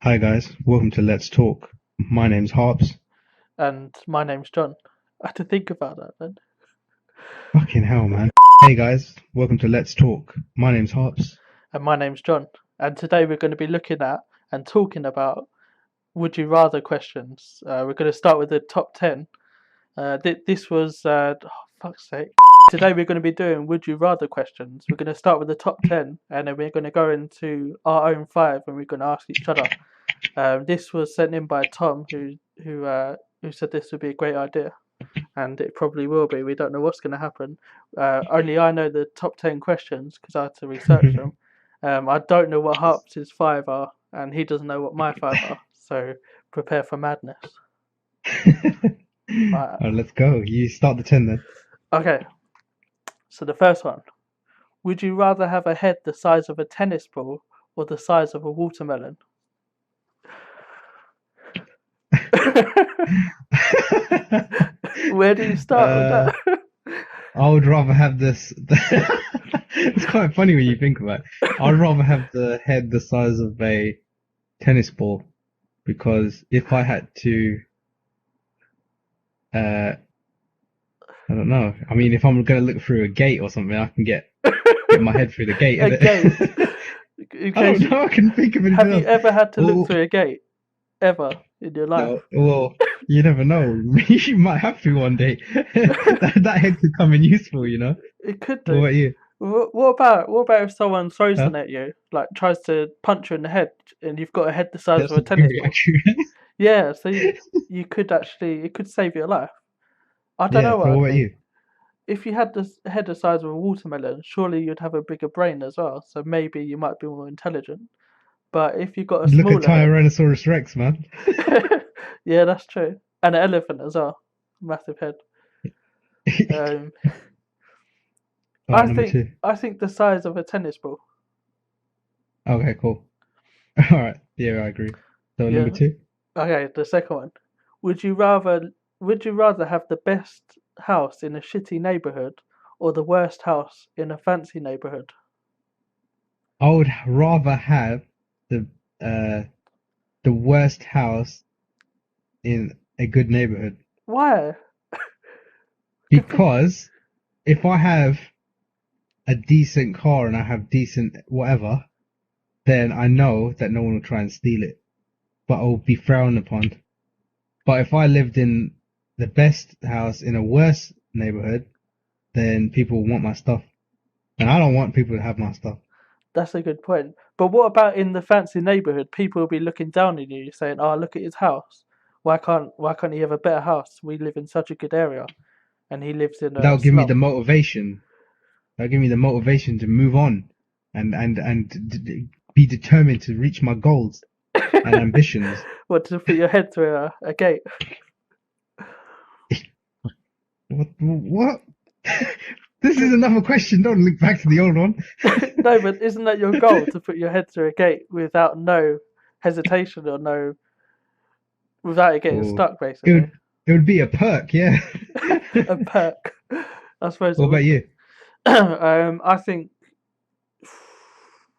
Hi guys, welcome to Let's Talk. My name's Harps. And my name's John. I had to think about that then. Fucking hell, man. Hey guys, welcome to Let's Talk. My name's Harps. And my name's John. And today we're going to be looking at and talking about would you rather questions. We're going to start with the top 10. This was, oh, fuck's sake. Today we're going to be doing would you rather questions. We're going to start with the top 10 and then we're going to go into our own five and we're going to ask each other. This was sent in by Tom who said this would be a great idea. And it probably will be. We don't know what's going to happen. Only I know the top 10 questions because I had to research them. I don't know what Harp's five are, and he doesn't know what my five are. So prepare for madness. Right. Alright, let's go. You start the 10 then. Okay. So the first one: would you rather have a head the size of a tennis ball or the size of a watermelon? Where do you start with uh, that? I would rather have this. It's quite funny when you think about it. I'd rather have the head the size of a tennis ball because if I had to, I don't know. I mean, if I'm gonna look through a gate or something, I can get my head through the gate, A gate. innit? In I don't case know. I can think of anything have you else. ever had to look Oh, through a gate? Ever in your life? no, well, you never know. You might have to one day. That head could come in useful. It could What do. about you? What about if someone throws Huh? something at you, like tries to punch you in the head, and you've got a head the size of That's a tennis very ball? accurate. Yeah, so you could actually it could save your life. I don't Yeah, know what so I'd what about think. you? If you had this head the size of a watermelon, surely you'd have a bigger brain as well. So maybe you might be more intelligent. But if you've got a Look at smaller head, Tyrannosaurus Rex, man. yeah, that's true. And an elephant as well, massive head. Um, I Alright, number think two. I think the size of a tennis ball. Okay, cool. Alright, yeah, I agree. So number Yeah. two? Okay, the second one. Would you rather would you rather have the best house in a shitty neighborhood or the worst house in a fancy neighborhood? I would rather have the uh the worst house in a good neighborhood Why? Good thing. because if I have a decent car and I have decent whatever, then I know that no one will try and steal it, but I'll be frowned upon. But if I lived in the best house in a worse neighborhood, then people will want my stuff. And I don't want people to have my stuff. That's a good point. But what about in the fancy neighborhood? People will be looking down on you, saying, "Oh, look at his house. Why can't he have a better house? We live in such a good area, and he lives in a That'll give me the slum." motivation. That'll give me the motivation to move on be determined to reach my goals and ambitions. What to put your head through a gate? What? This is another question. Don't look back to the old one. No, but isn't that your goal to put your head through a gate without no hesitation or no without it getting Oh, stuck, it basically? would it would be a perk, yeah. A perk. I suppose What it about would you? be.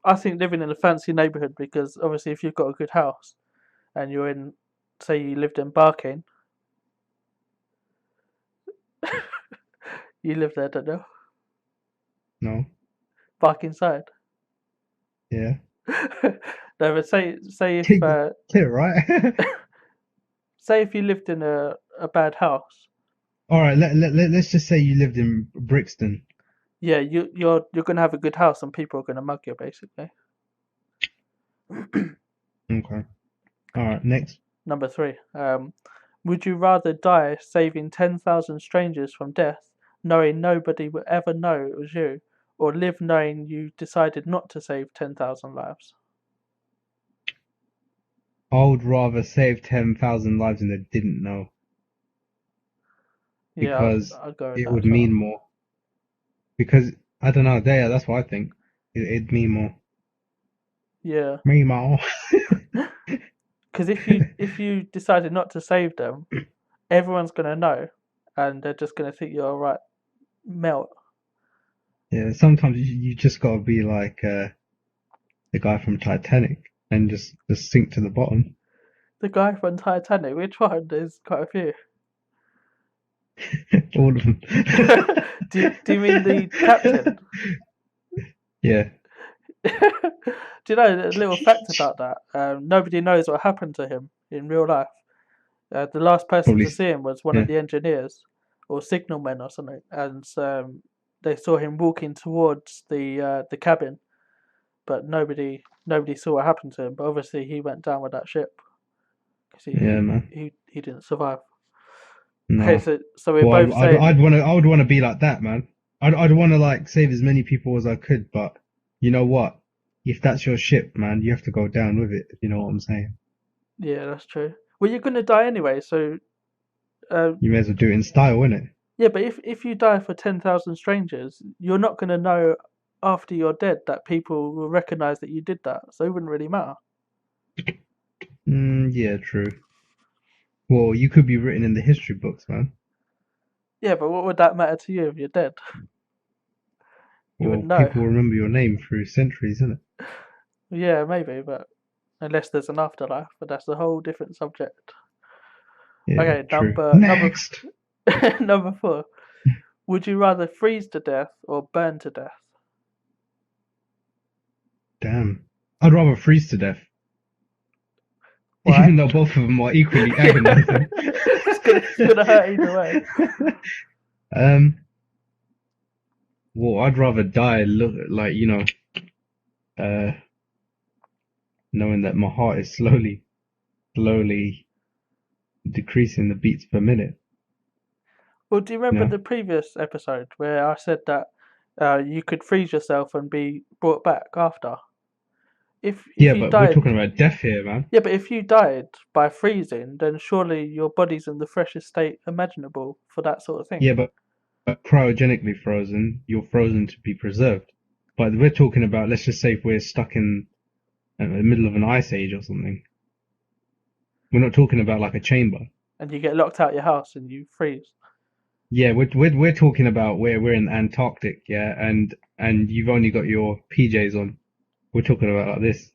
I think living in a fancy neighborhood because obviously if you've got a good house and you're in, say you lived in Barking, you live there, don't you? No. Barking side. Yeah. No, but say if Take it right. say if you lived in a bad house, All right. Let's just say you lived in Brixton. yeah, you're gonna have a good house and people are gonna mug you basically. Okay. All right. Next. Number three. Would you rather die saving 10,000 strangers from death, knowing nobody will ever know it was you, or live knowing you decided not to save 10,000 lives? I would rather save 10,000 lives and they didn't know Yeah, because I'd go with it that would as mean well. more. Because I don't know. That's what I think. It'd mean more. Yeah, Me more. because if you decided not to save them, everyone's gonna know, and they're just gonna think you're alright. Melt. Yeah. Sometimes you just gotta be like the guy from Titanic. and just sink to the bottom. The guy from Titanic, which one? There's quite a few. All of them. Do you mean the captain? Yeah. Do you know a little fact about that? Nobody knows what happened to him in real life. The last person Probably. to see him was one of Yeah. the engineers or signalmen or something, and they saw him walking towards the cabin, but nobody saw what happened to him. But obviously, he went down with that ship because Yeah, man. he didn't survive. Okay, No. so we're Well, both saying, I would want to be like that, man. I'd want to like save as many people as I could, but you know what? If that's your ship, man, you have to go down with it. You know what I'm saying? yeah, that's true. Well, you're gonna die anyway, so uh, You may as well do it in style, innit? yeah. But if you die for 10,000 strangers, you're not gonna know after you're dead that people will recognize that you did that, so it wouldn't really matter. Yeah, true. Well, you could be written in the history books, man. Yeah, but what would that matter to you if you're dead? You Well, wouldn't know. people will remember your name through centuries, innit? Yeah, maybe, but unless there's an afterlife, but that's a whole different subject. Yeah, Okay, true. number Next. number 4. Would you rather freeze to death or burn to death? Damn. I'd rather freeze to death, Why? even though both of them are equally Yeah. agonizing. It's gonna hurt either way. Um, well, I'd rather die look like, uh, knowing that my heart is slowly decreasing the beats per minute. Well, do you You remember know? the previous episode where I said that you could freeze yourself and be brought back after? If Yeah, you but we're died, talking about death here, man. yeah, but if you died by freezing, then surely your body's in the freshest state imaginable for that sort of thing. Yeah, but cryogenically frozen, you're frozen to be preserved. But we're talking about, let's just say if we're stuck in the middle of an ice age or something. We're not talking about like a chamber. And you get locked out your house and you freeze. Yeah, we're talking about where we're in Antarctic, yeah, and you've only got your PJs on. We're talking about like this.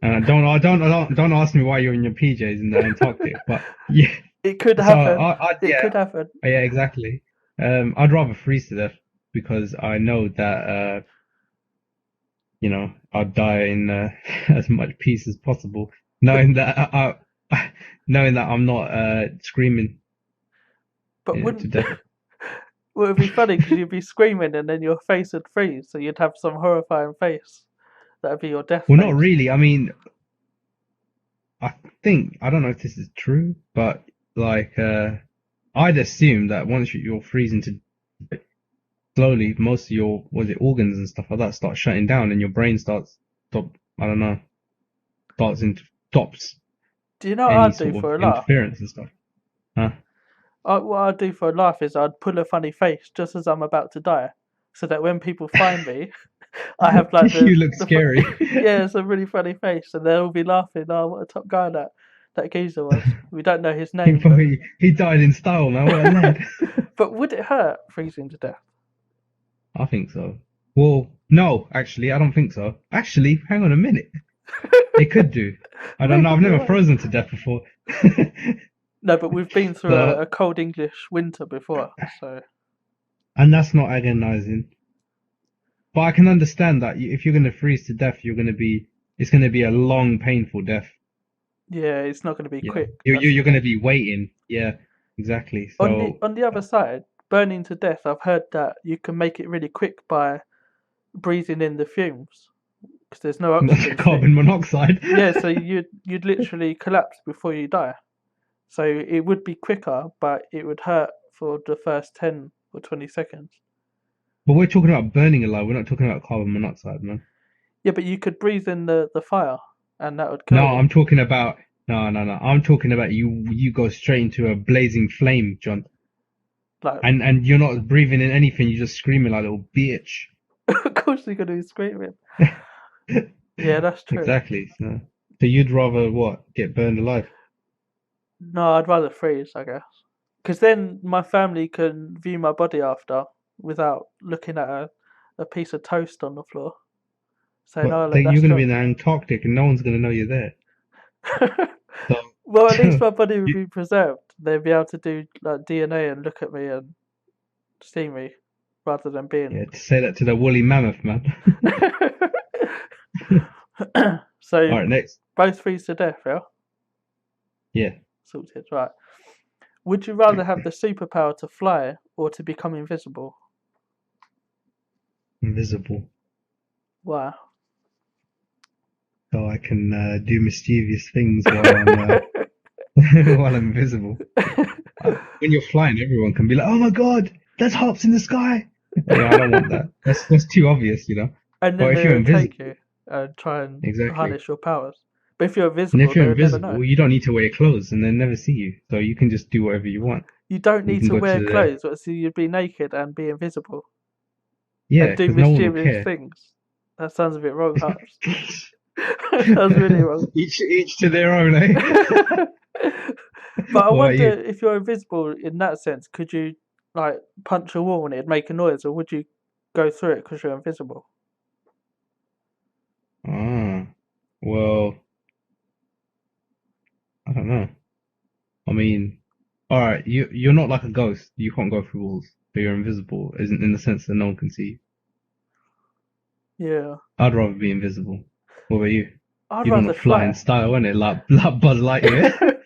And don't ask me why you're in your PJs in the Antarctic, but yeah. It could So happen. It yeah, could happen. yeah, exactly. I'd rather freeze to death because I know that I'd die in as much peace as possible, But knowing that knowing that I'm not screaming, but to wouldn't death. well, it'd be funny because you'd be screaming and then your face would freeze, so you'd have some horrifying face. That'd be your death Well, not face. really. I mean, I don't know if this is true, but like I'd assume that once you're freezing to slowly, most of your organs and stuff like that start shutting down, and your brain stop. I don't know, stops Do you know what any I'd do sort of for a laugh? interference and stuff. Huh? What I'd do for a laugh is I'd pull a funny face just as I'm about to die, so that when people find me, I have like You look scary. yeah, it's a really funny face, and they'll all be laughing. Oh, what a top guy that geezer was. We don't know his name, but He died in style, man. What a lad. but would it hurt freezing to death? I think so. Well, no, actually, I don't think so. Actually, hang on a minute. It could do. I don't know. Maybe I've you're never right. frozen to death before. No, but we've been through a But cold English winter before, so and that's not agonizing. But I can understand that if you're going to freeze to death, it's going to be a long, painful death. yeah, it's not going to be You know, quick. you're going to be waiting. Yeah, exactly. So On the other side, burning to death, I've heard that you can make it really quick by breathing in the fumes because there's no oxygen to it. carbon monoxide. Yeah, so you'd literally collapse before you die. So it would be quicker, but it would hurt for the first 10 or 20 seconds. But we're talking about burning alive. We're not talking about carbon monoxide, man. Yeah, but you could breathe in the fire, and that would No, kill you. I'm talking about no. I'm talking about you go straight into a blazing flame, John. Like, And you're not breathing in anything, you're just screaming like a little bitch. of course you're going to be screaming. Yeah, that's true. Exactly. So you'd rather what? Get burned alive? No, I'd rather freeze, I guess. Because then my family can view my body after without looking at a piece of toast on the floor. Saying, But "Oh, look, then that's you're gonna be John." in the Antarctic and no one's gonna know you're there. So, Well, at least so my body would you, be preserved. They'd be able to do like DNA and look at me and see me, rather than being. yeah, to say that to the woolly mammoth, man. So All right, next. both freeze to death, yeah? Yeah, Sorted, right. Would you rather have the superpower to fly or to become invisible? invisible, Wow. so I can do mischievous things while I'm while I'm invisible. When you're flying, everyone can be like, "Oh my God, that's hops in the sky." Yeah, I don't want that. That's too obvious, you know. And then But if they you're overtake invisible, you and try and exactly. harness your powers. But if you're And if invisible, you're they would never know. invisible, you don't need to wear clothes, and they'll never see you. So you can just do whatever you want. You don't You need can to go wear to the clothes, so you'd be naked and be invisible yeah, and do because no one will mischievous care. things. That sounds a bit wrong, Harps. That sounds really wrong. Each to their own, eh? But I What about wonder you? if you're invisible in that sense, could you like punch a wall and it'd make a noise, or would you go through it because you're invisible? Ah, well, I don't know. I mean, all right, you're not like a ghost. You can't go through walls, but you're invisible, isn't in the sense that no one can see you. Yeah. I'd rather be invisible. What about you? I'd You'd want rather to fly in fly. style, wouldn't it? Like Buzz Lightyear.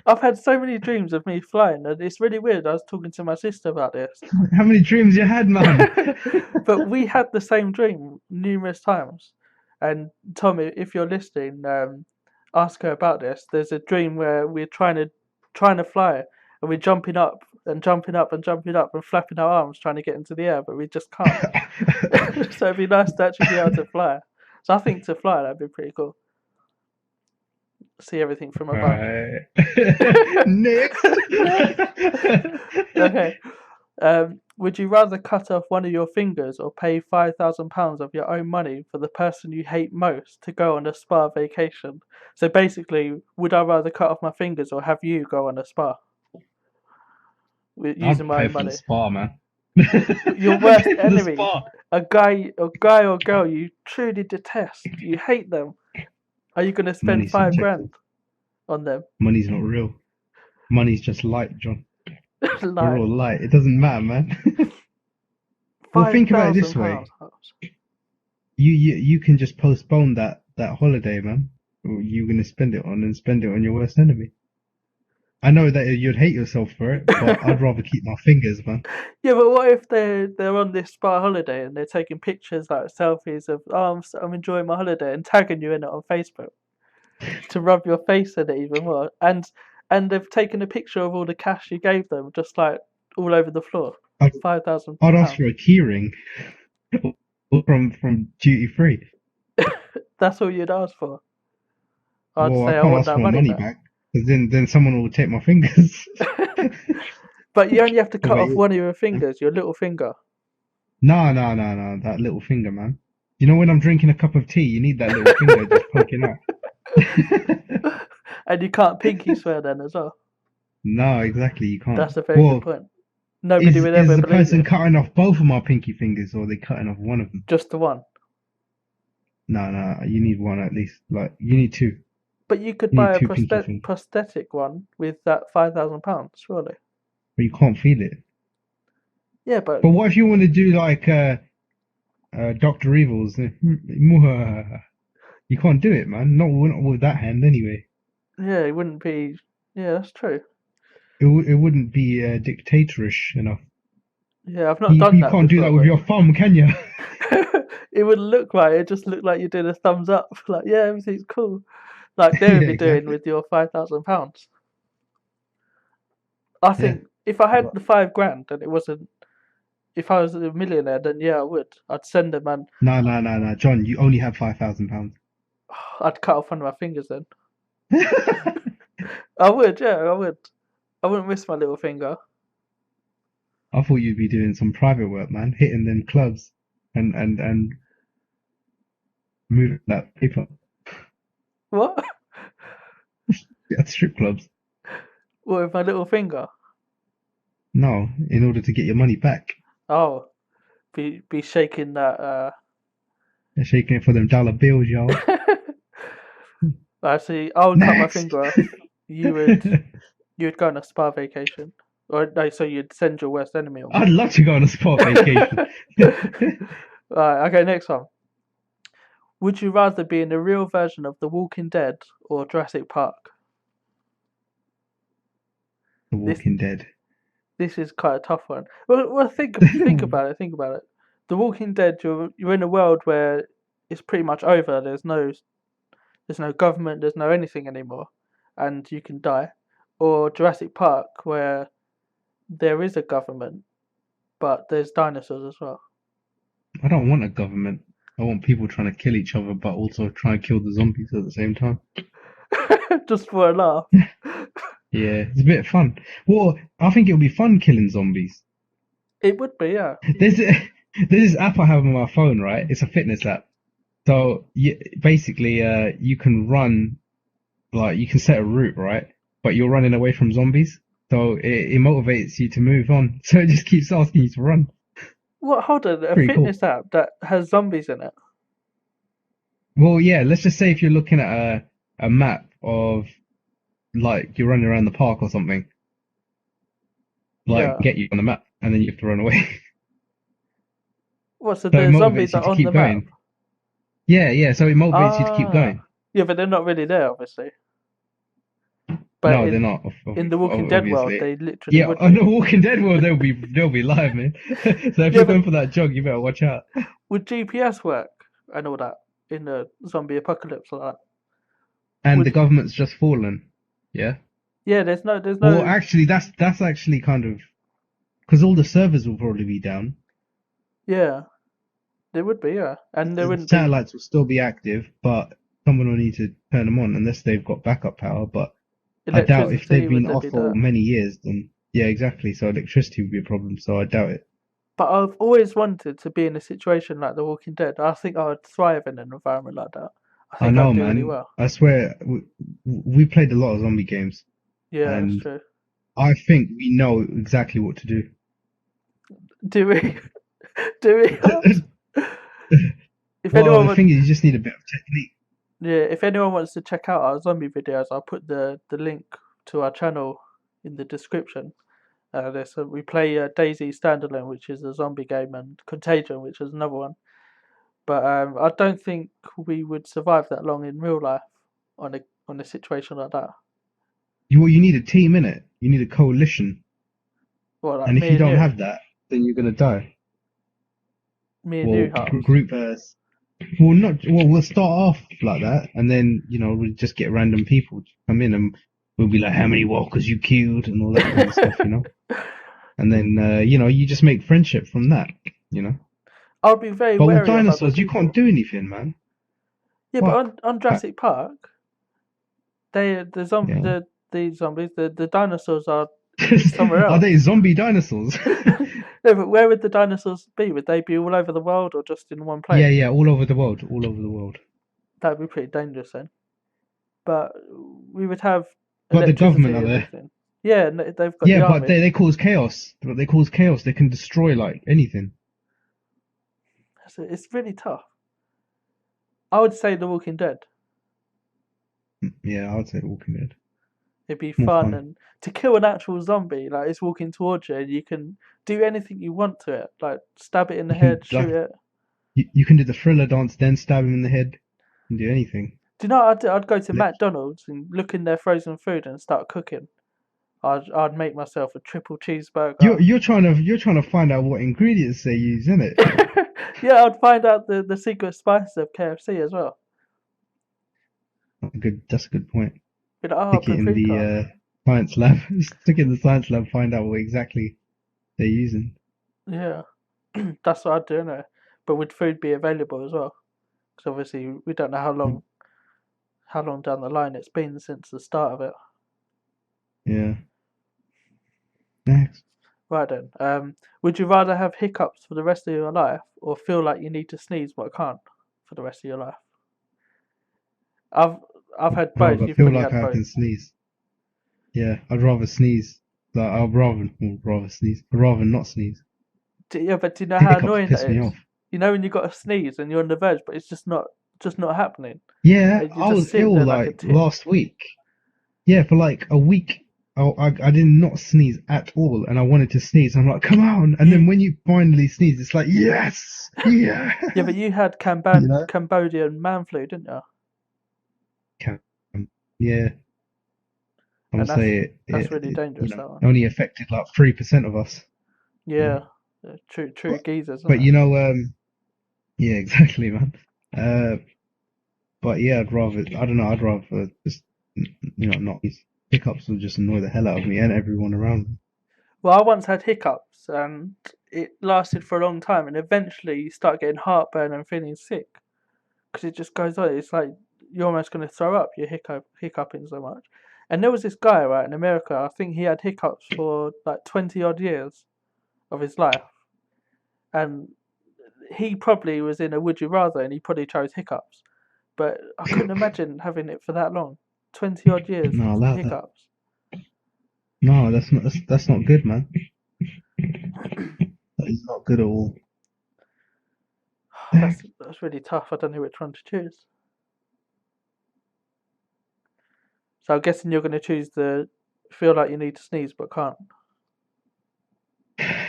I've had so many dreams of me flying, and it's really weird. I was talking to my sister about this. How many dreams you had, man? But we had the same dream numerous times. And Tommy, if you're listening, ask her about this. There's a dream where we're trying to fly, and we're jumping up and jumping up and jumping up and flapping our arms trying to get into the air, but we just can't. So it'd be nice to actually be able to fly. So I think to fly that'd be pretty cool. See everything from above. Alright. Next. Okay. Would you rather cut off one of your fingers or pay £5,000 of your own money for the person you hate most to go on a spa vacation? So basically, would I rather cut off my fingers or have you go on a spa using I'd my pay own for the money? spa, man. Your I'd worst pay for the enemy, spa. a guy or girl you truly detest, you hate them. Are you going to spend Money's five subjective. grand on them? Money's not real. Money's just light, John. We're Like all light. It doesn't matter, man. Well, five think about it thousand this pounds. way. You can just postpone that holiday, man. You're gonna spend it on and spend it on your worst enemy. I know that you'd hate yourself for it, but I'd rather keep my fingers, man. Yeah, but what if they're on this spa holiday and they're taking pictures like selfies of I'm enjoying my holiday and tagging you in it on Facebook to rub your face in it even more, and they've taken a picture of all the cash you gave them just like all over the floor, I'd, five thousand I'd ask pounds. for a keyring from duty free. That's all you'd ask for. I'd Well, I say I can't want ask for that my money money back. back because then someone will take my fingers. But you only have to What cut about off you? one of your fingers, your little finger. No, no, no, no, that little finger, man. You know when I'm drinking a cup of tea, you need that little finger just poking out. And you can't pinky swear then as well. No, exactly, you can't. That's a very good Well, point. Nobody would is ever the believe person you. cutting off both of my pinky fingers or are they cutting off one of them? Just the one. No, no, you need one at least. Like, you need two. But you could You need buy a two pinky fingers. prosthetic one with that £5,000, surely. But you can't feel it. Yeah, but But what if you want to do like Dr. Evil's? You can't do it, man. Not with that hand anyway. yeah, it wouldn't be. Yeah, that's true. It wouldn't be dictatorish enough. Yeah, I've not done You that can't do before, that with but your thumb, can you? it wouldn't look right. It just looked like you did a thumbs up. Like, yeah, everything's cool. Like they Yeah, would be doing exactly. with your £5,000. I Yeah. think if I had But the 5 grand and it wasn't, if I was a millionaire, then yeah, I would. I'd send them and no, no, no, no, John. You only have £5,000. I'd cut off one of my fingers then. I would, yeah, I would. I wouldn't miss my little finger. I thought you'd be doing some private work, man, hitting them clubs and moving that paper What? at strip clubs. What with my little finger? No, in order to get your money back. Oh, be shaking that They're shaking it for them dollar bills, yo. Actually, I would cut my Next. finger off. You would go on a spa vacation, or no, so you'd send your worst enemy on I'd one. love to go on a sport vacation. Right, okay, next one. Would you rather be in a real version of The Walking Dead or Jurassic Park? The This Walking Dead. this is quite a tough one. Well, think about it. Think about it. The Walking Dead, you're in a world where it's pretty much over. There's no government, there's no anything anymore, and you can die. Or Jurassic Park, where there is a government, but there's dinosaurs as well. I don't want a government. I want people trying to kill each other, but also try and kill the zombies at the same time. Just for a laugh. Yeah, it's a bit of fun. Well, I think it'll be fun killing zombies. It would be, yeah. There's this app I have on my phone, right? It's a fitness app. So basically, you can run, like you can set a route, right? But you're running away from zombies, so it motivates you to move on. So it just keeps asking you to run. What? Hold on, a Pretty cool. fitness app that has zombies in it. Well, yeah. Let's just say if you're looking at a map of like you're running around the park or something, like Yeah. get you on the map, and then you have to run away. What? So So it the zombies motivates you are to on the keep map. going. Yeah, yeah. So it motivates you to keep Ah. going. Yeah, but they're not really there, obviously. But No, they're not. in the Walking Dead world, Obviously. they literally Yeah, would on be. the Walking Dead world, they'll be live, man. So if Yeah, you're going but for that jog, you better watch out. would GPS work and all that in the zombie apocalypse like that? And the Would government's just fallen. Yeah. Yeah, there's Well, no actually, that's actually kind of because all the servers will probably be down. yeah, there would be, yeah. And there The wouldn't be satellites will still be active, but someone will need to turn them on unless they've got backup power. But I doubt if electricity, they've would been there off be for that? many years, then yeah, exactly. So electricity would be a problem. So I doubt it. But I've always wanted to be in a situation like The Walking Dead. I think I would thrive in an environment like that. I I think I'd know, do really man. well. I swear, we played a lot of zombie games, Yeah, that's and true. I think we know exactly what to do. Do we? Do we? If Well, anyone the would, thing is, you just need a bit of technique. yeah, if anyone wants to check out our zombie videos, I'll put the link to our channel in the description. We play Daisy Standalone, which is a zombie game, and Contagion, which is another one. But I don't think we would survive that long in real life on a situation like that. You need a team in it. You need a coalition, Well, like and if you me and don't you, have that, then you're gonna die. me and you, Well, Harles. group well, not well. We'll start off like that, and then we'll just get random people to come in, and we'll be like, "How many walkers you killed?" and all that kind of stuff. And then you just make friendship from that. You know. I'll be very But with wary of other dinosaurs, you can't people. do anything, man. Yeah, but Fuck. on Jurassic Park, Yeah. the zombies, the dinosaurs are somewhere Are else. they zombie dinosaurs? No, but where would the dinosaurs be? Would they be all over the world or just in one Yeah, place? yeah, all over the world, all over the world. That'd be pretty dangerous then. But we would have But the government electricity are and there. everything. Yeah, they've got the Yeah, but army. they cause chaos. But they cause chaos. They can destroy like anything. So it's really tough. I would say The Walking Dead. Yeah, I would say Walking Dead. It'd be More fun, fun. and to kill an actual zombie, like it's walking towards you, and you can do anything you want to it, like stab it in the You head, can shoot it. you can do the thriller dance, then stab him in the head. You can do anything. Do you know what I'd go to Lit- McDonald's and look in their frozen food and start cooking. I'd make myself a triple cheeseburger. You're trying to find out what ingredients they use, isn't it? Yeah, I'd find out the secret spices of KFC as well. That's a good point. Be like, oh, Stick it in the paprika. science lab. Stick it in the science lab. Find out what exactly they're using. Yeah, that's what I'd do, innit? But would food be available as well? Because obviously we don't know how long down the line it's been since the start of it. Yeah. Next. Right then. Would you rather have hiccups for the rest of your life or feel like you need to sneeze but can't for the rest of your life? I've I've had I'd both. rather You've feel probably like had I both. can sneeze. Yeah, I'd rather sneeze. Like I'd rather sneeze. I'd rather not sneeze. Yeah, but do you know how Hiccups annoying piss that me is? off. You know when you got to sneeze and you're on the verge, but it's just not happening. Yeah, And you're I just was sitting ill there like a like tit. last week. Yeah, for like a week. I did not sneeze at all, and I wanted to sneeze. I'm like, come on! And then You when you finally sneeze, it's like, yes, yeah. Yeah, but you had You know? Cambodian man flu, didn't you? Ca- Yeah, I And would say that's really dangerous, it that one. only affected like 3% of us. Yeah, true But, geezers, isn't but it? yeah, exactly, man. Uh, but yeah, I don't know, I'd rather just, not these hiccups will just annoy the hell out of me and everyone around me. Well, I once had hiccups, and it lasted for a long time, and eventually you start getting heartburn and feeling sick because it just goes on. It's like you're almost going to throw up. You're hiccuping so much. And there was this guy right in America. I think he had hiccups for like 20 odd years of his life, and he probably was in a would you rather, and he probably chose hiccups. But I couldn't imagine having it for that long, 20 odd years No, allow that. hiccups. No, that's not good, man. That is not good at all. That's really tough. I don't know which one to choose. So I'm guessing you're going to choose the feel like you need to sneeze but can't.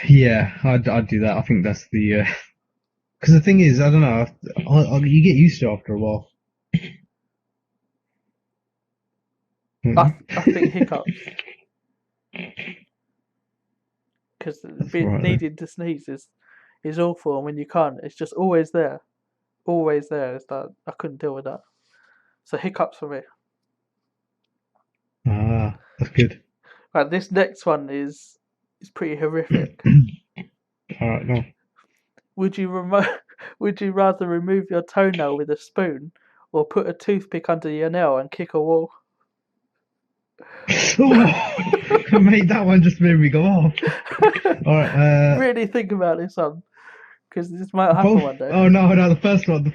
Yeah, I'd do that. I think that's the because the thing is, I don't know, you get used to it after a while. I think hiccups, because That's right then. needing to sneeze is awful, and when you can't, it's just always there, always there. It's that I couldn't deal with that. So hiccups for me. Ah, that's good. Right, this next one is pretty horrific. All right, no. Would you Would you rather remove your toenail with a spoon, or put a toothpick under your nail and kick a wall? Oh, mate, that one just made me go off. All right, Really think about this one, because this might happen both. one day. Oh no, no, the first one,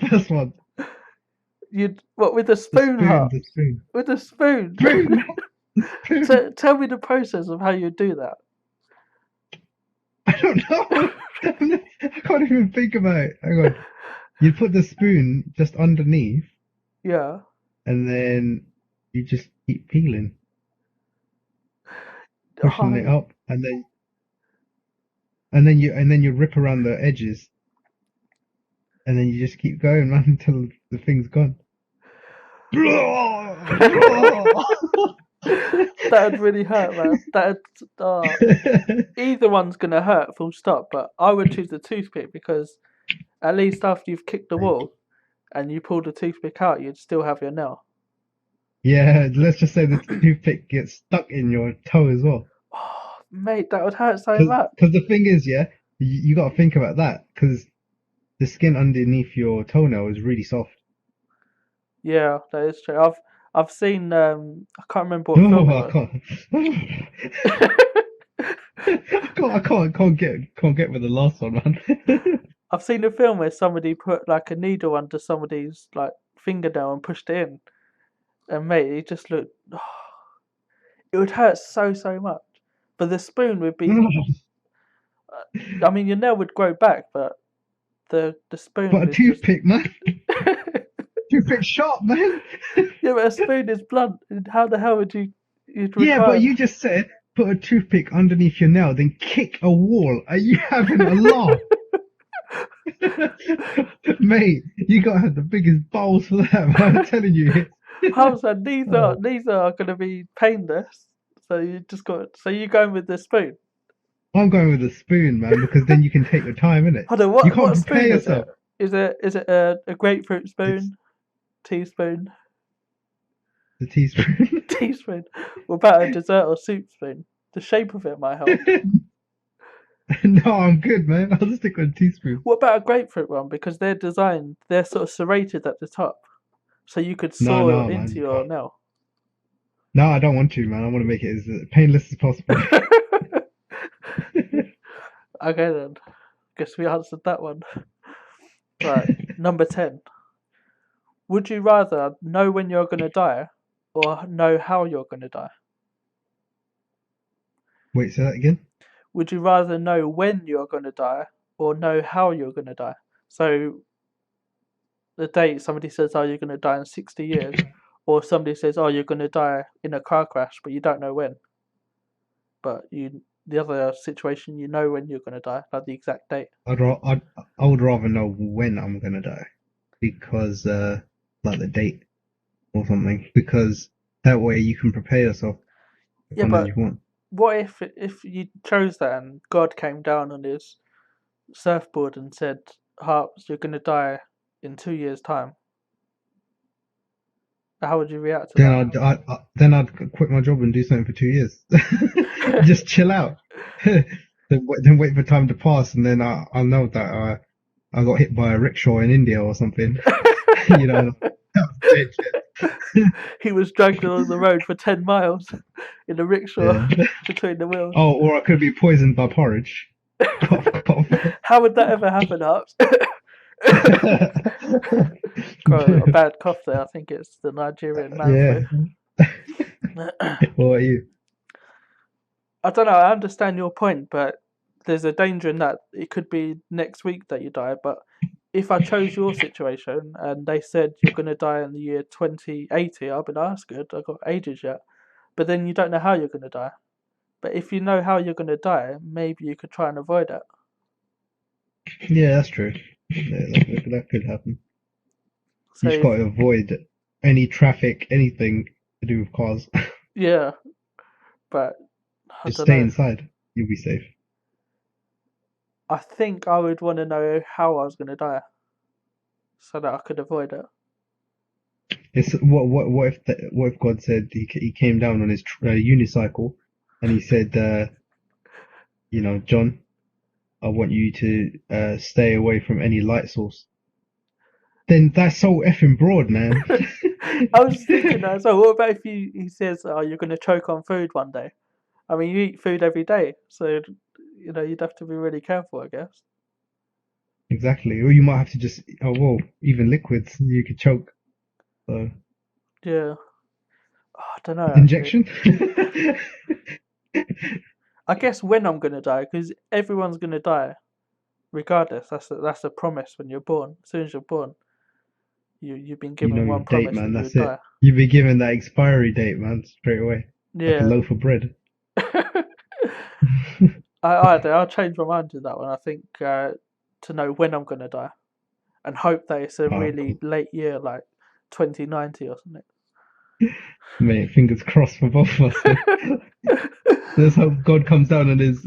You'd what with a spoon, the spoon, with a spoon. spoon, spoon. Tell me the process of how you do that. I don't know. I can't even think about it. Hang on. You put the spoon just underneath, Yeah. and then you just keep peeling, pushing it Oh, up, and then you rip around the edges, and then you just keep going, man, until the thing's gone. that'd really hurt, man. Either one's gonna hurt, full stop. But I would choose the toothpick because at least after you've kicked the wall and you pull the toothpick out, you'd still have your nail. Yeah, let's just say the toothpick gets stuck in your toe as well. Oh, mate, that would hurt so Because much. the thing is, yeah, you got to think about that because the skin underneath your toenail is really soft. Yeah, that is true. I've seen I can't remember what film Oh, it I was. can't. Can't get with the last one, man. I've seen a film where somebody put like a needle under somebody's like fingernail and pushed it in, and mate, it just looked. It would hurt so much. But the spoon would be. I mean, your nail would grow back, but the spoon But a is just. toothpick, man. Toothpick sharp, man. Yeah, but a spoon is blunt. How the hell would you'd Yeah, but require? you just said put a toothpick underneath your nail, then kick a wall. Are you having a laugh? Mate, you gotta have the biggest balls for that, man. I'm telling you. Hamza, Oh. these are going to be painless. So you just got. So you going with the spoon? I'm going with a spoon, man, because then you can take your time, innit? Hold on, You what can't prepare spoon is it? yourself. Is it a grapefruit It's spoon? Teaspoon? the teaspoon. Teaspoon? What about a dessert or soup spoon? The shape of it might help. No, I'm good, man. I'll just stick with a teaspoon. What about a grapefruit one? Because they're designed, they're sort of serrated at the top, so you could No, saw no, man, into you your can't. nail. No, I don't want to, man. I want to make it as painless as possible. Okay then, guess we answered that one. Right, number 10. Would you rather know when you're gonna die, or know how you're gonna die? Wait, say that again? Would you rather know when you're gonna die, or know how you're gonna die? So the date somebody says, "Oh, you're going to die in 60 years," or somebody says, "Oh, you're going to die in a car crash," but you don't know when. But the other situation, you know when you're going to die, like the exact date. I would rather know when I'm gonna die because like the date or something, because that way you can prepare yourself as Yeah, long as but you want. what if you chose that and God came down on his surfboard and said, "Harps, you're going to die in 2 years' time"? How would you react to Then that? I'd quit my job and do something for 2 years. Just chill out. Then wait for time to pass, and then I'll know that I got hit by a rickshaw in India or something. You know, that was dead shit. He was dragged along the road for 10 miles in a rickshaw Yeah. between the wheels. Oh, or I could be poisoned by porridge. Cough, cough. How would that ever happen, Harps? Got a bad cough there. I think it's the Nigerian man Yeah. flu. What about you? I don't know. I understand your point, but there's a danger in that it could be next week that you die. But if I chose your situation and they said you're going to die in the year 2080, I'll be like, that's good. I've got ages yet. But then you don't know how you're going to die. But if you know how you're going to die, maybe you could try and avoid it. Yeah, that's true. Yeah, that could happen. So You just got to avoid any traffic, anything to do with cars. yeah, but I Just don't stay know. inside. You'll be safe. I think I would want to know how I was going to die so that I could avoid it. It's what if God said he came down on his unicycle and he said, John, I want you to stay away from any light source. Then that's so effing broad, man. I was thinking that. So what about if he says, "Oh, you're going to choke on food one day"? I mean, you eat food every day, so you'd have to be really careful, I guess. Exactly. Or you might have to just, oh, well, even liquids, you could choke. So, Yeah. Oh, I don't know actually. injection? I guess when I'm going to die, because everyone's going to die regardless. That's a promise when you're born. As soon as you're born, you've been You know given your one date, promise that man. you would That's it. die. You'd be given that expiry date, man, straight away. Like a Yeah. loaf of bread. I'll change my mind to that one. I think to know when I'm going to die and hope that it's a Oh, really cool. late year, like 2090 or something. Mate, fingers crossed for both of us. Let's hope God comes down on his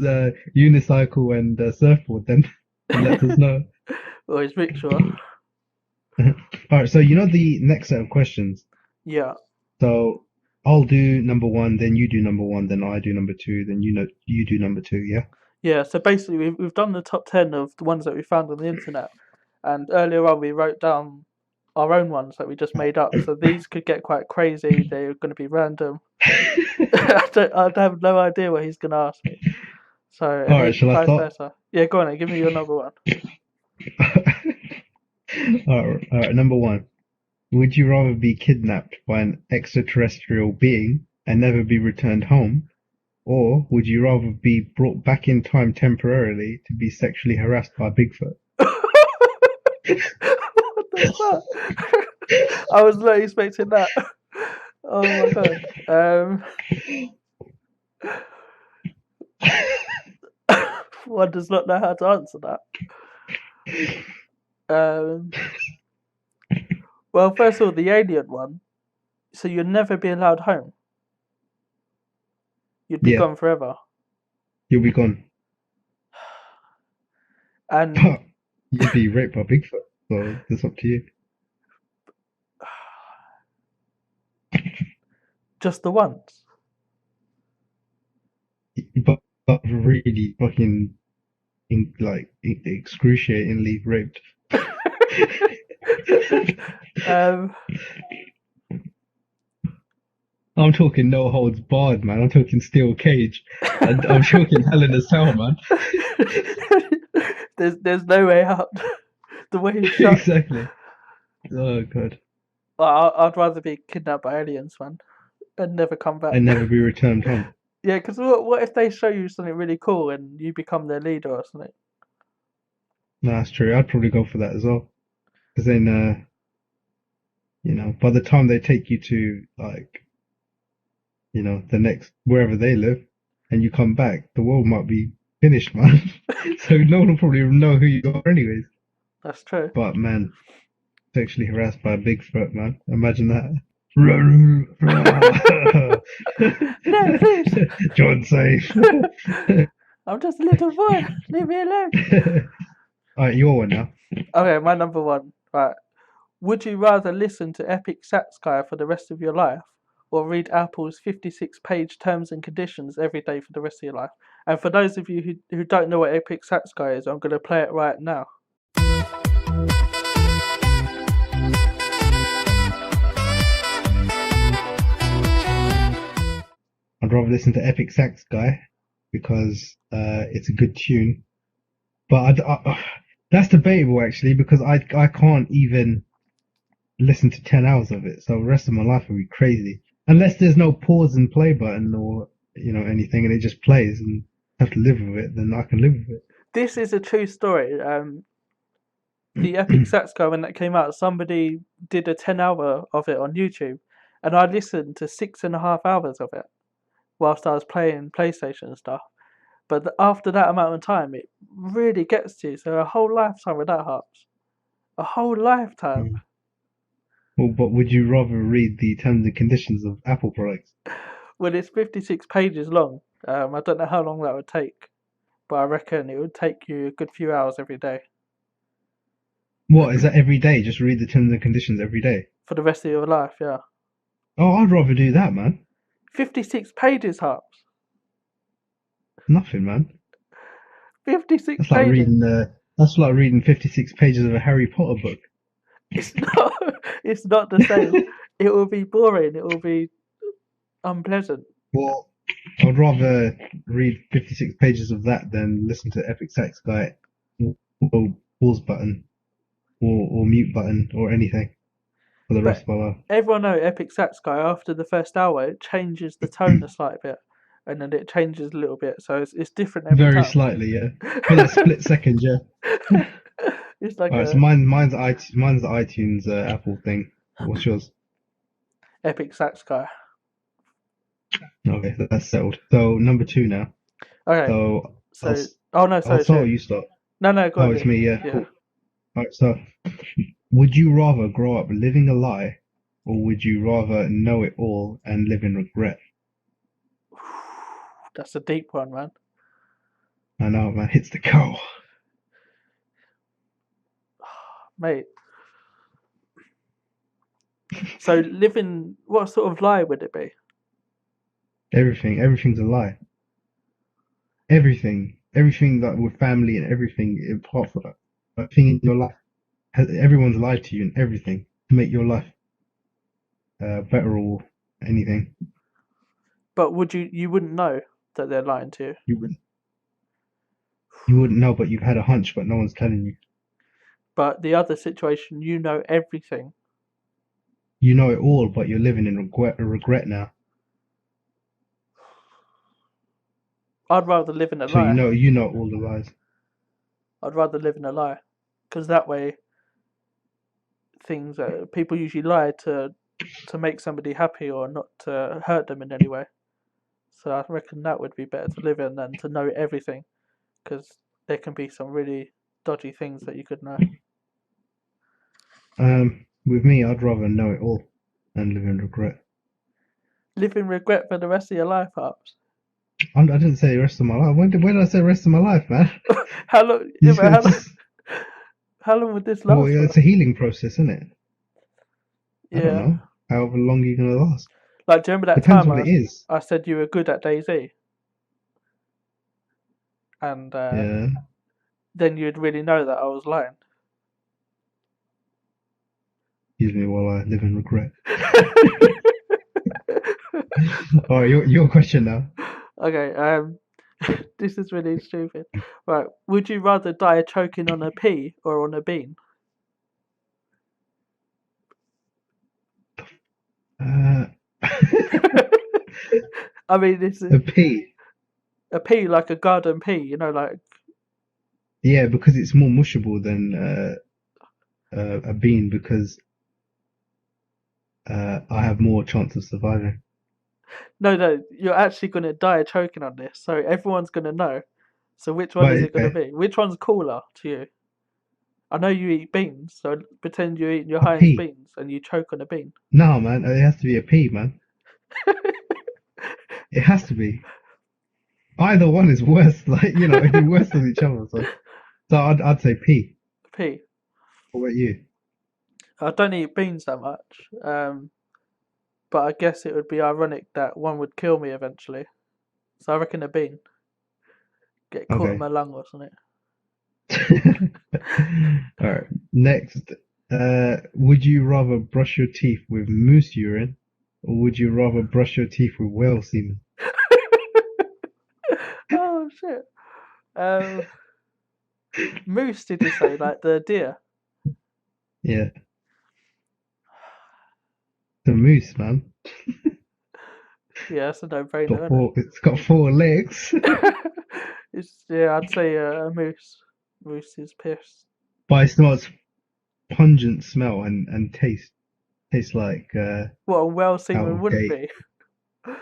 unicycle and surfboard then and lets us know. Or his rickshaw. All right, so you know the next set of questions. Yeah. So I'll do number one, then you do number one, then I do number two, then you do number two, yeah? Yeah, so basically we've done the top 10 of the ones that we found on the internet, and earlier on we wrote down our own ones that we just made up. So these could get quite crazy. They're going to be random. I have no idea what he's going to ask me. So All right, any shall I vice start? versa. Yeah, go on then. Give me your number one. All right, number one. Would you rather be kidnapped by an extraterrestrial being and never be returned home, or would you rather be brought back in time temporarily to be sexually harassed by Bigfoot? What the fuck? I was not expecting that. Oh my god. One does not know how to answer that. Um, well, first of all, the alien one. So you'd never be allowed home. You'd be Yeah, gone forever. you'll be gone. And But you'd be raped by Bigfoot, so that's up to you. just the once. But really fucking excruciatingly raped. um, I'm talking no holds barred, man. I'm talking steel cage. I'm talking hell in a cell, man. there's no way out. The way it's shut. Exactly. Oh god. I'd rather be kidnapped by aliens, man, and never come back. And never be returned home. Yeah, because what if they show you something really cool and you become their leader or something? No, that's true. I'd probably go for that as well. Because then, by the time they take you to like, the next wherever they live, and you come back, the world might be finished, man. So no one will probably know who you are, anyways. That's true. But man, sexually harassed by a Bigfoot, man. Imagine that. No, please. John safe. I'm just a little boy. Leave me alone. Alright, your one now. Okay, my number one. Right. Would you rather listen to Epic Sax Guy for the rest of your life, or read Apple's 56-page terms and conditions every day for the rest of your life? And for those of you who don't know what Epic Sax Guy is, I'm going to play it right now. I'd rather listen to Epic Sax Guy because it's a good tune. But that's debatable actually, because I can't even listen to 10 hours of it. So the rest of my life would be crazy. Unless there's no pause and play button or, anything, and it just plays and I have to live with it, then I can live with it. This is a true story. The Epic Sax Guy, when that came out, somebody did a 10-hour of it on YouTube, and I listened to 6.5 hours of it whilst I was playing PlayStation and stuff. But after that amount of time, it really gets to you. So a whole lifetime with that, Harps. A whole lifetime. Well, but would you rather read the terms and conditions of Apple products? Well, it's 56 pages long. I don't know how long that would take, but I reckon it would take you a good few hours every day. What, is that every day? Just read the terms and conditions every day? For the rest of your life, yeah. Oh, I'd rather do that, man. 56 pages, Harps. Nothing, man. 56 That's like pages. reading. That's like reading 56 pages of a Harry Potter book. It's not. It's not the same. It will be boring. It will be unpleasant. Well, I'd rather read 56 pages of that than listen to Epic Sax Guy or pause button or mute button or anything for the rest of my life. Everyone knows Epic Sax Guy, after the first hour, it changes the tone a slight bit, and then it changes a little bit, so it's different every Very time. slightly, yeah. For that split second, yeah. It's like Alright, so mine's the iTunes Apple thing. What's yours? Epic Sax Guy. Okay, that's settled. So number 2 now. Okay. Sorry. You start. No, go on. Oh, it's me, yeah. Cool. Alright, so would you rather grow up living a lie, or would you rather know it all and live in regret? That's a deep one, man. I know, man. Hits the core. Mate. So what sort of lie would it be? Everything's a lie. Everything that with family and everything apart from a thing in your life. Everyone's lied to you and everything to make your life better or anything. But you wouldn't know that they're lying to you? You wouldn't know, but you've had a hunch, but no one's telling you. But the other situation, you know everything. You know it all, but you're living in regret now. I'd rather live in a lie. So you know all the lies. I'd rather live in a lie, because that way, people usually lie to make somebody happy or not to hurt them in any way. So I reckon that would be better to live in than to know everything, because there can be some really dodgy things that you could know. With me, I'd rather know it all and live in regret. Live in regret for the rest of your life, Harps? I didn't say the rest of my life. When did I say the rest of my life, man? How long? How long would this last? Well, it's a healing process, isn't it? Yeah. I don't know. However long you're gonna last. Like, do you remember that Depends time what it is. I said you were good at DayZ? And yeah. Then you'd really know that I was lying. Excuse me while I live in regret. Alright, your question now. Okay, this is really stupid. Right, would you rather die choking on a pea or on a bean? I mean, this is a pea. A pea, like a garden pea, like. Yeah, because it's more mushable than a bean because I have more chance of surviving. No, no, you're actually going to die choking on this, so everyone's going to know. So which one is But it going to be? Which one's cooler to you? I know you eat beans, so pretend you're eating your a Heinz pea. beans and you choke on a bean. No, man, it has to be a pea, man. It has to be. Either one is worse. Like they're worse than each other. So I'd say pea. Pea. What about you? I don't eat beans that much, but I guess it would be ironic that one would kill me eventually. So I reckon a bean. Get caught in Okay. my lung or something. All right. Next, would you rather brush your teeth with moose urine, or would you rather brush your teeth with whale semen? Oh shit. Um, Moose, did you say? Like the deer? Yeah, the moose, man. Yeah, that's a no-brainer, isn't It's got four legs, it? Yeah, I'd say a moose. Moose is piss. but it smells pungent smell and taste. Tastes like What a whale out seaman of wouldn't date. be.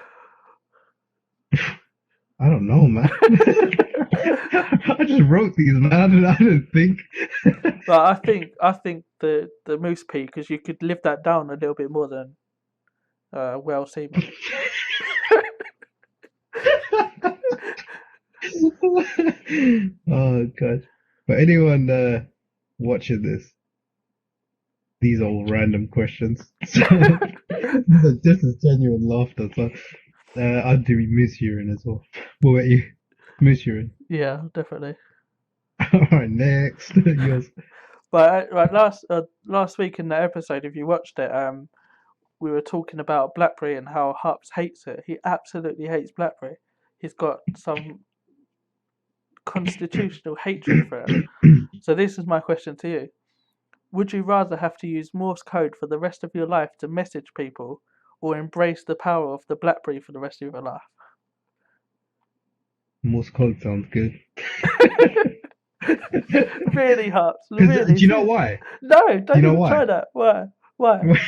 I don't know, man. I just wrote these, man. I didn't think. But I think the moose pee because you could live that down a little bit more than whale seaman. Oh god. But anyone watching this, these are all random questions. So these are just as genuine laughter. So I'd do moose urine as well. What about you? Moose urine. Yeah, definitely. Alright, next. Yours. But right, last week in the episode, if you watched it, we were talking about BlackBerry and how Hups hates it. He absolutely hates BlackBerry. He's got some constitutional hatred for it. So this is my question to you. Would you rather have to use Morse code for the rest of your life to message people or embrace the power of the BlackBerry for the rest of your life? Morse code sounds good. Really, Hups? Because do Really? you know why? No, Do you don't know even try why? that. Why? Why?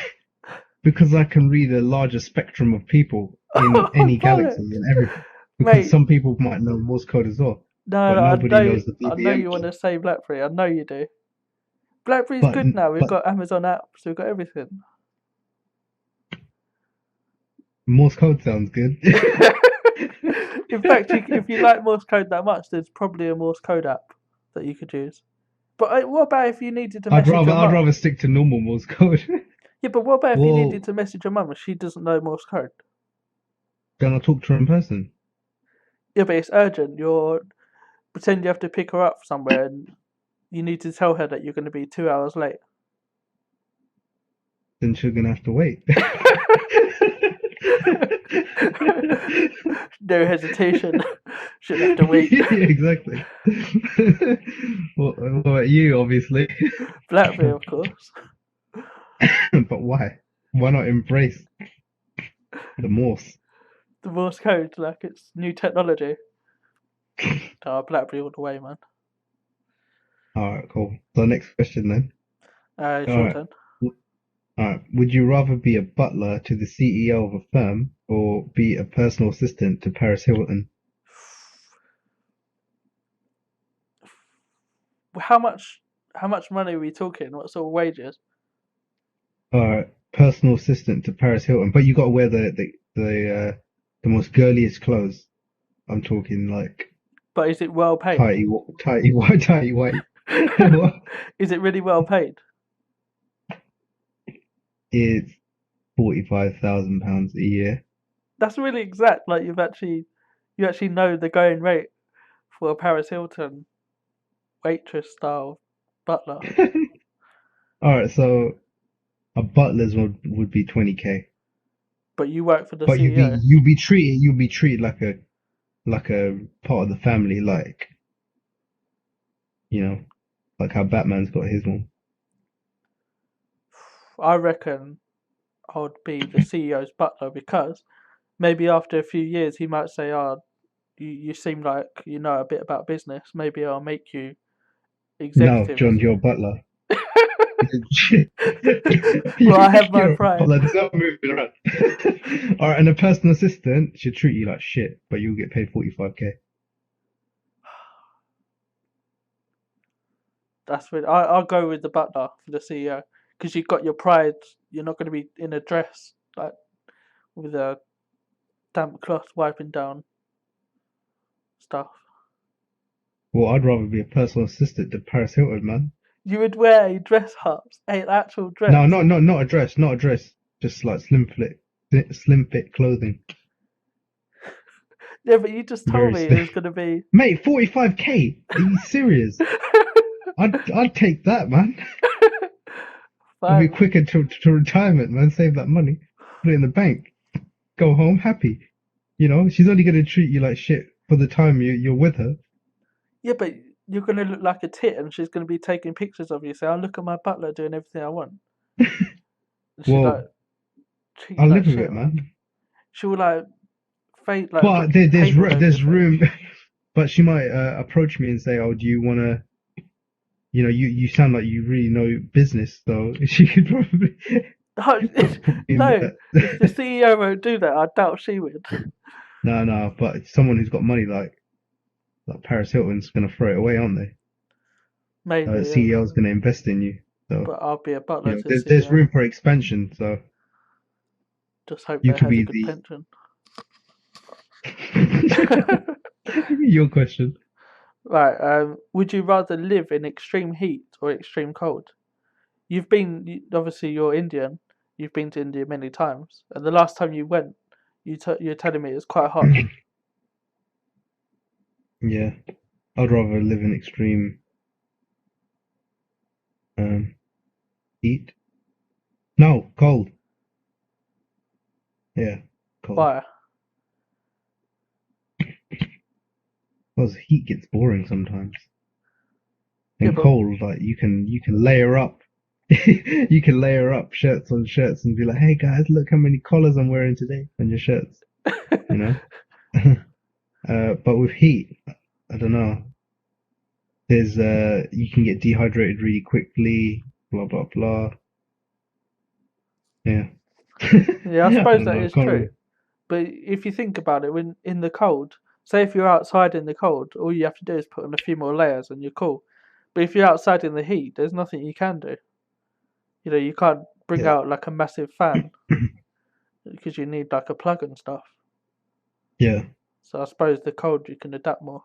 Because I can read a larger spectrum of people in Oh, any galaxy bollocks. and everything. Because Mate, some people might know Morse code as well, no, but no, nobody knows the I know BBM you want code. to say BlackBerry. I know you do. BlackBerry's But good now. We've but got Amazon apps. We've got everything. Morse code sounds good. In fact, if you like Morse code that much, there's probably a Morse code app that you could use. But what about if you needed to I'd message rather your I'd mum? rather stick to normal Morse code. Yeah, but what about if you needed Well, to message your mum and she doesn't know Morse code? then I'll talk to her in person. Yeah, but it's urgent. Pretend you have to pick her up somewhere and you need to tell her that you're going to be 2 hours late. Then she's gonna have to wait. No hesitation. Should have to wait. Yeah, exactly. What about you, obviously? BlackBerry, of course. But why? Why not embrace the Morse? The Morse code, like it's new technology. BlackBerry all the way, man. All right, cool. So next question then. It's All your right. turn. All right. Would you rather be a butler to the CEO of a firm or be a personal assistant to Paris Hilton? How much money are we talking? What sort of wages? All right. Personal assistant to Paris Hilton, but you got to wear the most girliest clothes. I'm talking like But is it well paid? tighty white, tighty white. Is it really well paid? It's £45,000 a year. That's really exact. Like you actually know the going rate for a Paris Hilton waitress style butler. All right, so a butler's would be 20K, But you work for the but CEO. you'll be treated like a part of the family, like you know, like how Batman's got his one. I reckon I would be the CEO's butler because maybe after a few years he might say, "Oh, you seem like you know a bit about business. Maybe I'll make you No, Executive John, is you're a me. butler. Well, I have my You're a pride. butler. There's no moving around. All right, and a personal assistant should treat you like shit, but you'll get paid 45k. That's what I'll go with the butler for the CEO because you've got your pride. You're not going to be in a dress like with a damp cloth wiping down stuff. Well, I'd rather be a personal assistant than Paris Hilton, man. You would wear a dress up, an actual No, dress. not a dress, not a dress. Just like slim fit clothing. Yeah, but you just told Very me it slim. was going to be. Mate, 45k. Are you serious? I'd take that, man. It'd be Fine. quicker to retirement, man. Save that money, put it in the bank, go home happy. You know, she's only gonna treat you like shit for the time you're with her. Yeah, but you're going to look like a tit and she's going to be taking pictures of you. Say, oh, look at my butler doing everything I want. And she like Well, treat you I'll like live with shit. it, man. She will like fake like But drop paint all over your there's face. room. But she might approach me and say, "Oh, do you wanna?" You know, you sound like you really know business, so she could probably No, put me in no, if the there. CEO won't do that, I doubt she would. No, no, but someone who's got money like Paris Hilton's gonna throw it away, aren't they? Maybe, yeah. CEO's gonna invest in you, so But I'll be a you butler know to the there's CEO. room for expansion. So Just hope you they could has a be good pension. your question. Right, would you rather live in extreme heat or extreme cold? Obviously you're Indian. You've been to India many times, and the last time you went, you're telling me it's quite hot. Yeah, I'd rather live in extreme um, heat. No, cold. Yeah, cold. Why? Because heat gets boring sometimes. Yeah, And but cold, like you can layer up. You can layer up shirts on shirts and be like, "Hey guys, look how many collars I'm wearing today on your shirts." You know. But with heat, I don't know. There's you can get dehydrated really quickly. Blah blah blah. Yeah. yeah, I I suppose don't that know. I is can't true. really. But if you think about it, when in the cold, say if you're outside in the cold, all you have to do is put on a few more layers and you're cool. But if you're outside in the heat, there's nothing you can do. You can't bring Yeah. out like a massive fan because you need like a plug and stuff. Yeah. So I suppose the cold you can adapt more.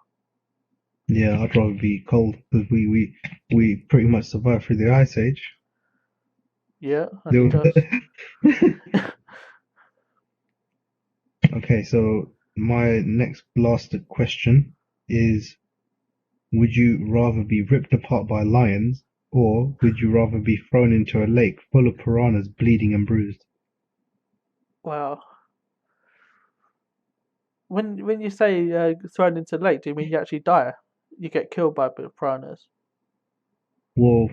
Yeah. I'd rather be cold because we pretty much survived through the ice age. Yeah, and he There- does. Okay, so my next last question is: would you rather be ripped apart by lions, or would you rather be thrown into a lake full of piranhas, bleeding and bruised? Wow. When you say thrown into the lake, do you mean you actually die? You get killed by piranhas? Well,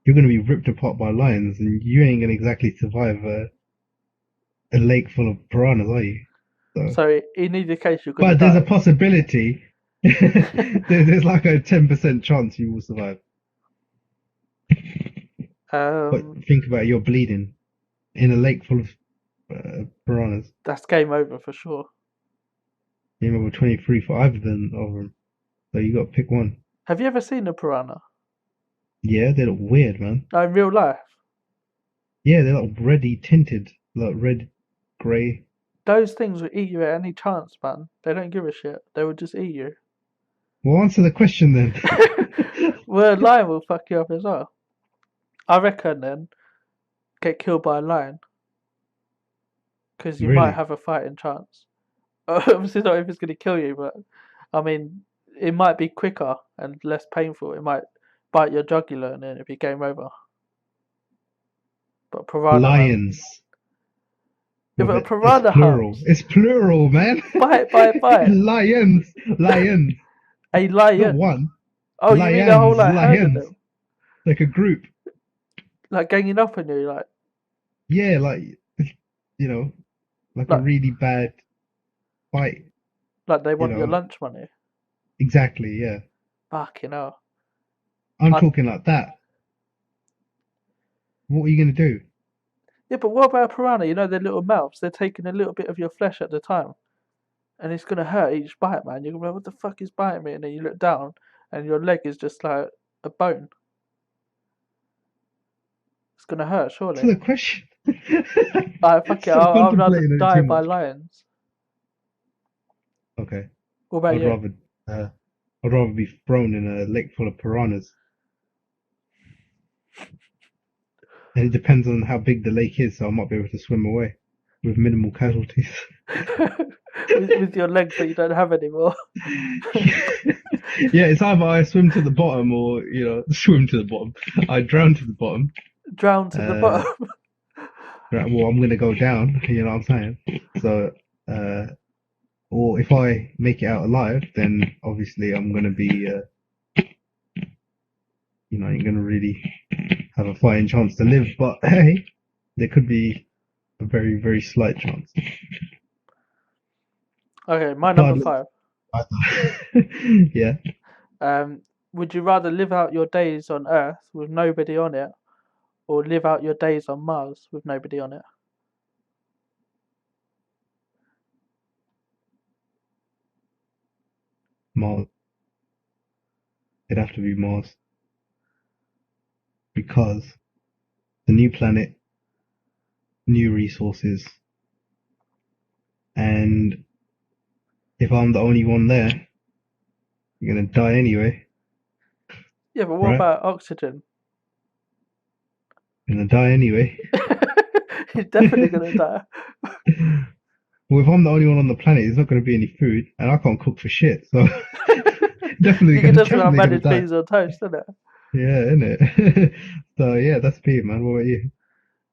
you're going to be ripped apart by lions, and you ain't going to exactly survive a lake full of piranhas, are you? So, So in either case, you're gonna but there's a die. possibility. There's like a 10% chance you will survive. But um, think about it, you're bleeding in a lake full of piranhas. that's game over for sure. Game over 23 for either of them. So you got to pick one. Have you ever seen a piranha? Yeah, they look weird, man. No, in real life. Yeah, they're like reddy tinted, like red, grey. Those things will eat you at any chance, man. They don't give a shit. They will just eat you. Well, answer the question then. Well, a lion will fuck you up as well. I reckon then get killed by a lion because you might Really? have a fighting chance. Obviously, not if it's going to kill you, but I mean, it might be quicker and less painful. It might bite your jugular and then it'd be game over. But piranha, man. Lions. Yeah, With but a it. It's piranha plural. humps. It's plural, man. Bite, bite, bite. Lions. Lions. A Not lion. one. Oh, you mean a whole Lions. like herd of Lions. them, Like a group. like ganging up on you, Yeah, like, you know, like a like really bad fight, like they you want your know. lunch money. Exactly, yeah. Fucking hell. I'm I, talking like that. What are you gonna do? yeah, but what about a piranha? You know, their little mouths. They're taking a little bit of your flesh at the time, and it's gonna hurt each bite, man. You're gonna be like, what the fuck is biting me? And then you look down, and your leg is just like a bone. It's gonna hurt, To surely. the question. Alright, fuck it. Stop I'd rather contemplating on it die too by much. lions. Okay. What about I'd you? rather uh, I'd rather be thrown in a lake full of piranhas. And it depends on how big the lake is, so I might be able to swim away with minimal casualties. with your legs that you don't have anymore. Yeah, it's either I swim to the bottom or, swim to the bottom. I drown to the bottom. Drown to the Uh, bottom. well, I'm gonna go down, you know what I'm saying? So, uh, or if I make it out alive, then obviously I'm gonna be, you're gonna really have a fighting chance to live. But hey, there could be a very, very slight chance. Okay, my number Regardless, 5. yeah, Um, would you rather live out your days on Earth with nobody on it, or live out your days on Mars with nobody on it? Mars. It'd have to be Mars because the new planet, new resources, and if I'm the only one there, you're gonna die anyway, Yeah, but what right? about oxygen? You're gonna die anyway. You're definitely gonna die. Well, if I'm the only one on the planet, there's not gonna be any food, and I can't cook for shit, so definitely You could gonna, just about definitely gonna manage die. beans on toast, isn't it? Yeah, isn't it? So yeah, that's me, man. What about you?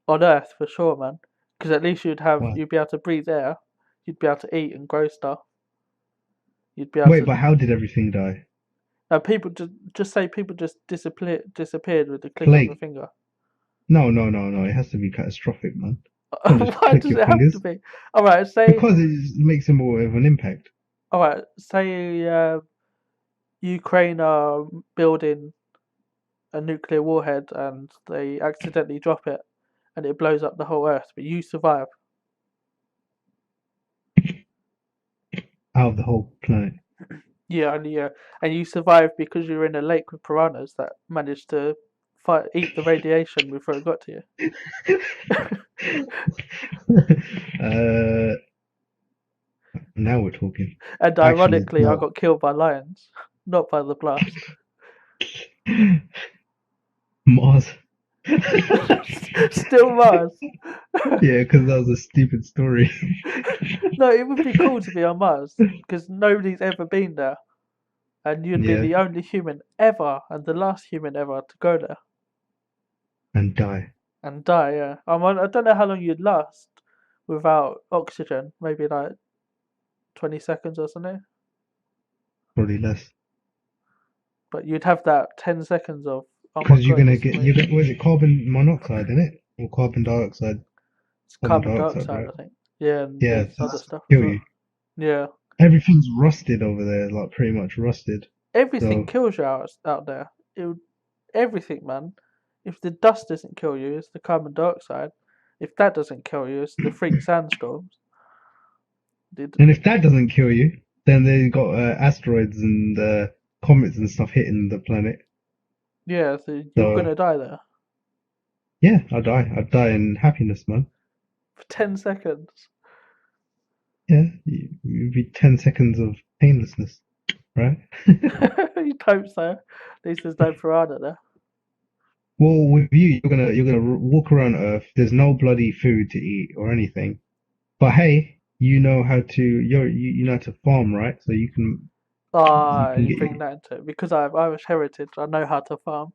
On Earth, for sure, man. Because at least Why? you'd be able to breathe air, you'd be able to eat and grow stuff, you'd be able Wait, to. but how did everything die? Now, people just say people just disappeared with the click of a Plague? finger. No, no, no, no. It has to be catastrophic, man. You can't just Why click does your it have to fingers be? All right, because it makes more of an impact. say Ukraine are building a nuclear warhead and they accidentally drop it and it blows up the whole Earth, but you survive. Out of the whole planet. And you survive because you're in a lake with piranhas that managed to eat the radiation before it got to you. uh, now we're talking. And Actually, ironically, I no. got killed by lions, not by the blast. Mars. Still Mars. Yeah, because that was a stupid story. No, it would be cool to be on Mars because nobody's ever been there, and you'd be Yeah, the only human ever and the last human ever to go there and die. and die. Yeah, I don't know how long you'd last without oxygen. Maybe like 20 seconds or something. Probably less. But you'd have that 10 seconds of, oh my Because you're god, gonna this is get, you amazing. get, what is it, carbon monoxide in it? Or carbon dioxide? It's Carbon carbon dioxide, dioxide, right? I think. Yeah, and Yeah, there's so other that's stuff as kill you. well. Yeah, Everything's rusted over there, like pretty much rusted. everything So, kills you out there. Everything, man. If the dust doesn't kill you, it's the carbon dioxide. If that doesn't kill you, it's the freak sandstorms. Did and if that doesn't kill you, then they've got asteroids and comets and stuff hitting the planet. Yeah, so you're So, gonna die there yeah, I'd die. I'd die in happiness, man. for 10 seconds. Yeah, you'd be 10 seconds of painlessness, right? You'd hope so. At least there's no piranha there. Well, with you, you're gonna walk around Earth. There's no bloody food to eat or anything. But hey, you know how to farm, right? So you Ah, can you get. bring that into it because I have Irish heritage. I know how to farm.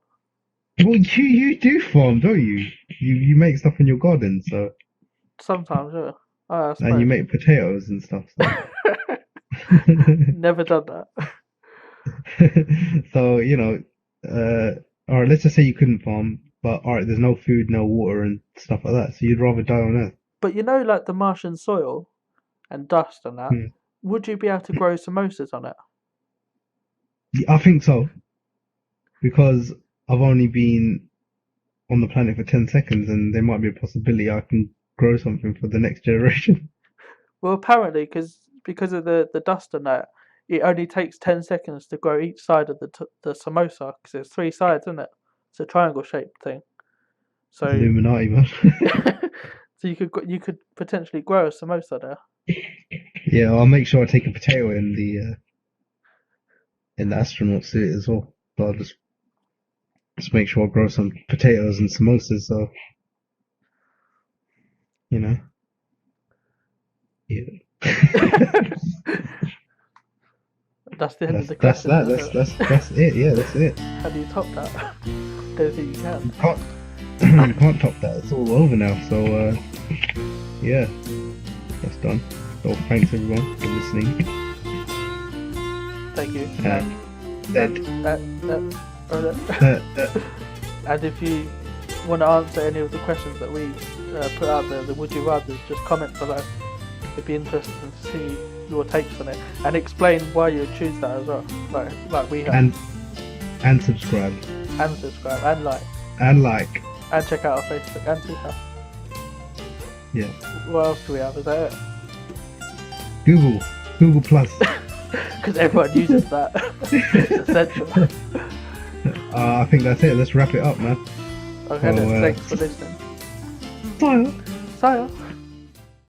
Well, you do farm, don't you? You make stuff in your garden, so Sometimes, yeah. I and you suppose. make potatoes and stuff. So, Never done that. so all right. Let's just say you couldn't farm, but all right, there's no food, no water, and stuff like that. So you'd rather die on Earth. But you know, like the Martian soil and dust and that, Hmm. would you be able to grow samosas on it? I think so. because I've only been on the planet for 10 seconds, and there might be a possibility I can grow something for the next generation. Well, apparently, because of the dust and that, it only takes 10 seconds to grow each side of the samosa, because there's 3 sides, isn't it? It's a triangle shaped thing. So, Illuminati, man. so you could potentially grow a samosa there. Yeah, I'll make sure I take a potato in the astronaut suit as well. So I'll just make sure I grow some potatoes and samosas. So you know, yeah. That's the end of the That's question. that. That's it. Yeah, that's it. How do you top that? Don't think you can. You can't top that. It's all over now. So yeah, that's done. So thanks everyone for listening. Thank you. And if you want to answer any of the questions that we put out there, the would you rather, just comment below. It'd be interesting to see your takes on it and explain why you would choose that as well, like we have. And subscribe. And subscribe and like. And like. And check out our Facebook and Twitter. Yeah. What else do we have? Is that it? Google Plus. Because everyone uses that. It's essential. I think that's it. Let's wrap it up, man. Okay, then. Thanks for listening. Bye. Saya.